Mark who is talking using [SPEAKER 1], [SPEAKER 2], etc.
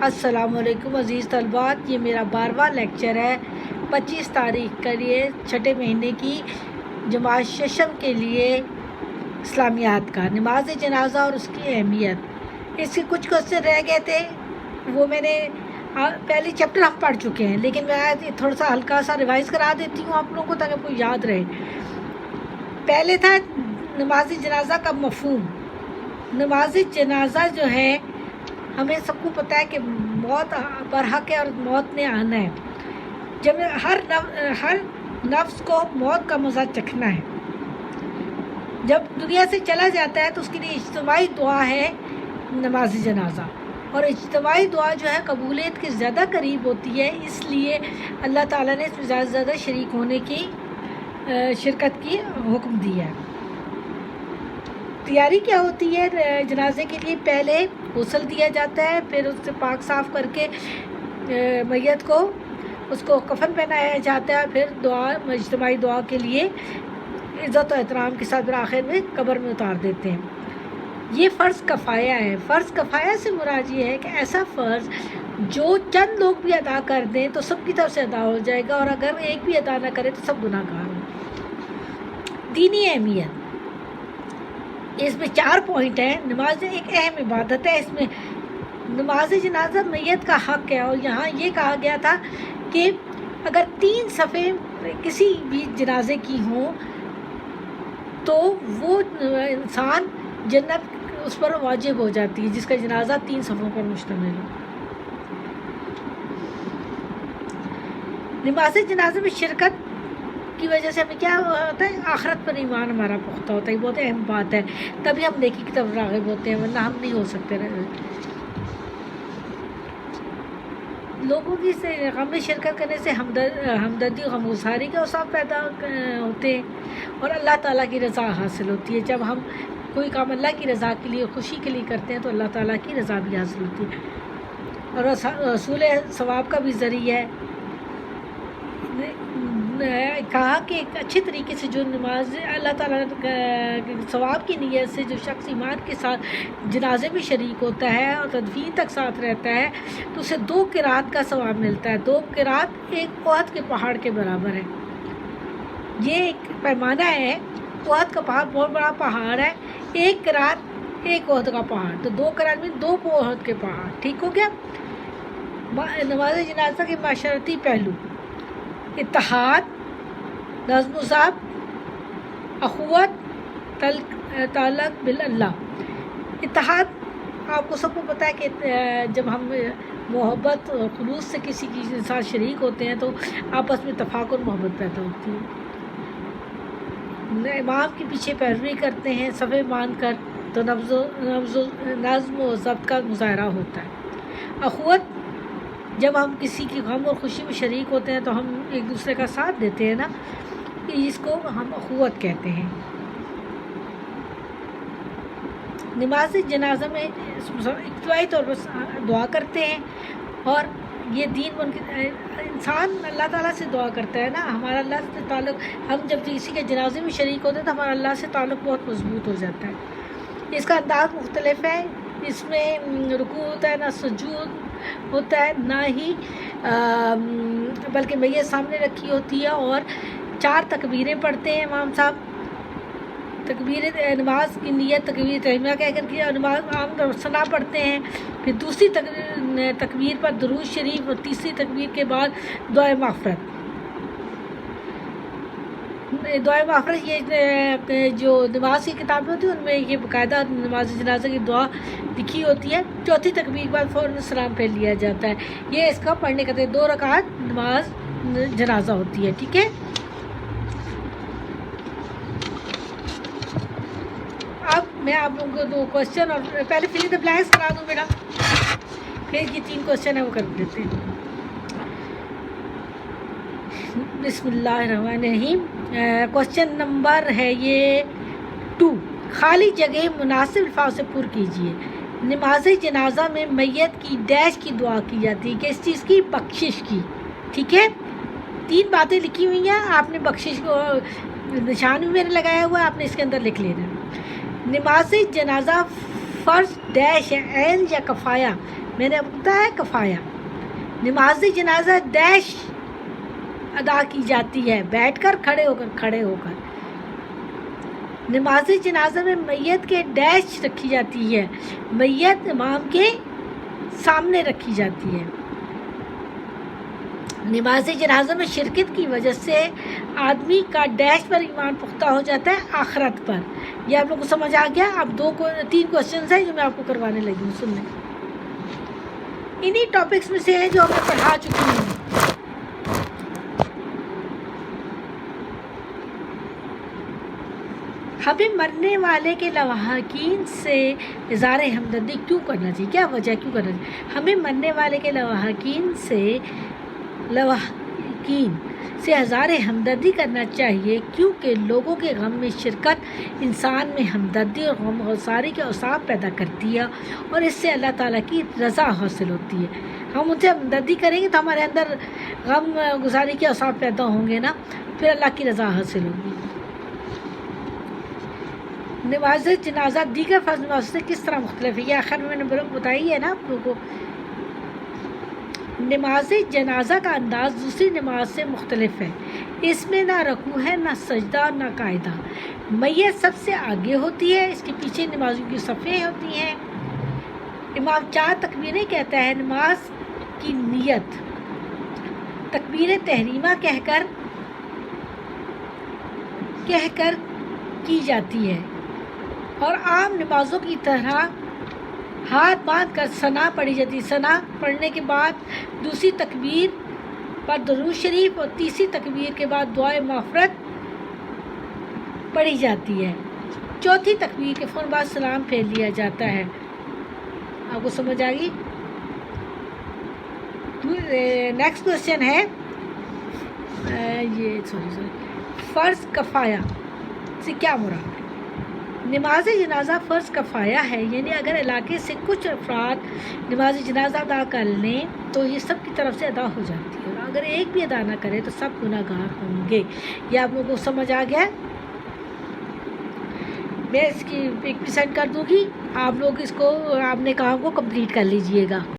[SPEAKER 1] السلام علیکم عزیز طلبات، یہ میرا 12واں لیکچر ہے 25 تاریخ کے لیے چھٹے مہینے کی جماعت ششم کے لیے اسلامیات کا نماز جنازہ اور اس کی اہمیت۔ اس کے کچھ کوشچن رہ گئے تھے، وہ میں نے پہلے چیپٹر ہم پڑھ چکے ہیں، لیکن میں تھوڑا سا ہلکا سا ریوائز کرا دیتی ہوں آپ لوگوں کو تاکہ آپ کو یاد رہے۔ پہلے تھا نماز جنازہ کا مفہوم۔ نماز جنازہ جو ہے ہمیں سب کو پتہ ہے کہ موت برحق ہے اور موت نے آنا ہے۔ جب ہر نفس کو موت کا مزہ چکھنا ہے۔ جب دنیا سے چلا جاتا ہے تو اس کے لیے اجتماعی دعا ہے نماز جنازہ، اور اجتماعی دعا جو ہے قبولیت کے زیادہ قریب ہوتی ہے، اس لیے اللہ تعالیٰ نے اس میں زیادہ سے زیادہ شریک ہونے کی شرکت کی حکم دیا ہے۔ تیاری کیا ہوتی ہے جنازے کے لیے؟ پہلے غسل دیا جاتا ہے، پھر اس سے پاک صاف کر کے میت کو اس کو کفن پہنایا جاتا ہے، پھر اجتماعی دعا کے لیے عزت و احترام کے ساتھ آخر میں قبر میں اتار دیتے ہیں۔ یہ فرض کفایہ ہے۔ فرض کفایہ سے مراد یہ ہے کہ ایسا فرض جو چند لوگ بھی ادا کر دیں تو سب کی طرف سے ادا ہو جائے گا، اور اگر ایک بھی ادا نہ کرے تو سب گناہ گار ہوں۔ دینی اہمیت، اس میں 4 پوائنٹ ہیں۔ نماز ایک اہم عبادت ہے۔ اس میں نماز جنازہ میت کا حق ہے، اور یہاں یہ کہا گیا تھا کہ اگر 3 صفیں کسی بھی جنازے کی ہوں تو وہ انسان جنت اس پر واجب ہو جاتی ہے، جس کا جنازہ 3 صفوں پر مشتمل ہو۔ نماز جنازے میں شرکت کی وجہ سے ہمیں کیا ہوتا ہے؟ آخرت پر ایمان ہمارا پختہ ہوتا ہے۔ یہ بہت اہم بات ہے، تبھی ہم نیکی کی طرف راغب ہوتے ہیں، ورنہ ہم نہیں ہو سکتے۔ لوگوں کی غم میں شرکت کرنے سے ہمدردی و غمگساری کے اوصاف پیدا ہوتے ہیں، اور اللہ تعالیٰ کی رضا حاصل ہوتی ہے۔ جب ہم کوئی کام اللہ کی رضا کے لیے، خوشی کے لیے کرتے ہیں تو اللہ تعالیٰ کی رضا بھی حاصل ہوتی ہے، اور حصول ثواب کا بھی ذریعہ ہے۔ کہا کہ ایک اچھے طریقے سے جو نماز اللہ تعالیٰ ثواب کی نیت سے جو شخص ایمان کے ساتھ جنازے میں شریک ہوتا ہے اور تدفین تک ساتھ رہتا ہے تو اسے 2 قرات کا ثواب ملتا ہے۔ 2 قرات ایک احد کے پہاڑ کے برابر ہے۔ یہ ایک پیمانہ ہے۔ احد کا پہاڑ بہت بڑا پہاڑ ہے، 1 قرات 1 احد کا پہاڑ، تو 2 قرات میں 2 احد کے پہاڑ۔ ٹھیک ہو گیا؟ نماز جنازہ کے معاشرتی پہلو: اتحاد، نظم و ضبط، اخوت، تعلق باللہ۔ اتحاد آپ کو سب کو پتہ ہے کہ جب ہم محبت اور خلوص سے کسی کے ساتھ شریک ہوتے ہیں تو آپس میں اتفاق اور محبت پیدا ہوتی ہے۔ امام کے پیچھے پیروی کرتے ہیں صفیں باندھ کر تو نظم و ضبط کا مظاہرہ ہوتا ہے۔ اخوت، جب ہم کسی کی غم اور خوشی میں شریک ہوتے ہیں تو ہم ایک دوسرے کا ساتھ دیتے ہیں نا، اس کو ہم اخوت کہتے ہیں۔ نماز جنازہ میں ابتدائی طور پر دعا کرتے ہیں، اور یہ دین انسان اللہ تعالیٰ سے دعا کرتا ہے نا، ہمارا اللہ سے تعلق، ہم جب کسی کے جنازے میں شریک ہوتے ہیں تو ہمارا اللہ سے تعلق بہت مضبوط ہو جاتا ہے۔ اس کا انداز مختلف ہے، اس میں رکوع ہوتا ہے، نہ سجود ہوتا ہے، نہ ہی بلکہ میت سامنے رکھی ہوتی ہے، اور 4 تکبیریں پڑھتے ہیں امام صاحب۔ تکبیر نماز کی نیت تکبیر تحریمہ کہہ کر کے نماز عام ثنا پڑھتے ہیں، پھر دوسری تکبیر پر درود شریف، اور تیسری تکبیر کے بعد دعائے مغفرت۔ دعائے مغفرت یہ جو نماز کی کتابیں ہوتی ہیں ان میں یہ باقاعدہ نماز جنازہ کی دعا لکھی ہوتی ہے۔ چوتھی تکبیر کے بعد فوراً سلام پھیر لیا جاتا ہے۔ یہ اس کا پڑھنے کا 2 رکعت نماز جنازہ ہوتی ہے۔ ٹھیک ہے؟ اب میں آپ لوگوں کو 2 کوشچن، اور پہلے فل ان دی بلینکس کرا دوں بیٹا، پھر یہ 3 کوشچن ہیں وہ کر دیتے ہیں۔ بسم اللہ الرحمن الرحیم۔ کوشچن نمبر ہے یہ 2، خالی جگہ مناسب الفاظ سے پر کیجیے۔ نماز جنازہ میں میت کی ڈیش کی دعا کی جاتی ہے، کس چیز کی؟ بخشش کی۔ ٹھیک ہے؟ 3 باتیں لکھی ہوئی ہیں، آپ نے بخشش کو نشان بھی میں نے لگایا ہوا ہے، آپ نے اس کے اندر لکھ لینا۔ نماز جنازہ فرض ڈیش ہے، عین یا کفایہ؟ میں نے بتایا کفایا. نماز جنازہ ڈیش ادا کی جاتی ہے, بیٹھ کر, کھڑے ہو کر. نماز جنازہ میں میت کے ڈیش رکھی جاتی ہے, میت امام کے سامنے رکھی جاتی ہے. نماز جنازہ میں شرکت کی وجہ سے آدمی کا ڈیش پر ایمان پختہ ہو جاتا ہے آخرت پر. یہ آپ لوگوں کو سمجھ آ گیا؟ اب 3 کوشچنز ہیں جو میں آپ کو کروانے لگی ہوں, سن لیں. انہی ٹاپکس میں سے ہیں جو میں پڑھا چکی ہوں. ہمیں مرنے والے کے لواحقین سے اظہار ہمدردی کیوں کرنا چاہیے؟ کیا وجہ کیوں کرنا چاہیے؟ ہمیں مرنے والے کے لواحقین سے اظہار ہمدردی کرنا چاہیے کیونکہ لوگوں کے غم میں شرکت انسان میں ہمدردی اور غم گساری کے اوصاف پیدا کرتی ہے اور اس سے اللہ تعالیٰ کی رضا حاصل ہوتی ہے. ہم ان سے ہمدردی کریں گے تو ہمارے اندر غم گساری کے اوصاف پیدا ہوں گے نا, پھر اللہ کی رضا حاصل ہوگی. نماز جنازہ دیگر فرض نماز سے کس طرح مختلف ہے؟ یہ آخر میں نے بتائی ہے نا آپ لوگوں کو. نماز جنازہ کا انداز دوسری نماز سے مختلف ہے. اس میں نہ رکوع ہے, نہ سجدہ, نہ قاعدہ. میت سب سے آگے ہوتی ہے, اس کے پیچھے نمازیوں کی صفیں ہوتی ہیں. امام 4 تکبیریں کہتا ہے. نماز کی نیت تکبیر تحریمہ کہہ کر کی جاتی ہے اور عام نمازوں کی طرح ہاتھ باندھ کر ثنا پڑھی جاتی ہے. ثنا پڑھنے کے بعد دوسری تکبیر پر درود شریف اور تیسری تکبیر کے بعد دعائے مغفرت پڑھی جاتی ہے. چوتھی تکبیر کے فوراً بعد سلام پھیر لیا جاتا ہے. آپ کو سمجھ آ گئی؟ نیکسٹ کوشچن ہے فرض کفایہ سے کیا مراد ہے؟ نماز جنازہ فرض کفایہ ہے, یعنی اگر علاقے سے کچھ افراد نماز جنازہ ادا کر لیں تو یہ سب کی طرف سے ادا ہو جاتی ہے, اور اگر ایک بھی ادا نہ کرے تو سب گناہ گار ہوں گے. یہ آپ لوگوں کو سمجھ آ گیا؟ میں اس کی ایک پرسنٹ کر دوں گی, آپ لوگ اس کو آپ نے کام کو کمپلیٹ کر لیجئے گا.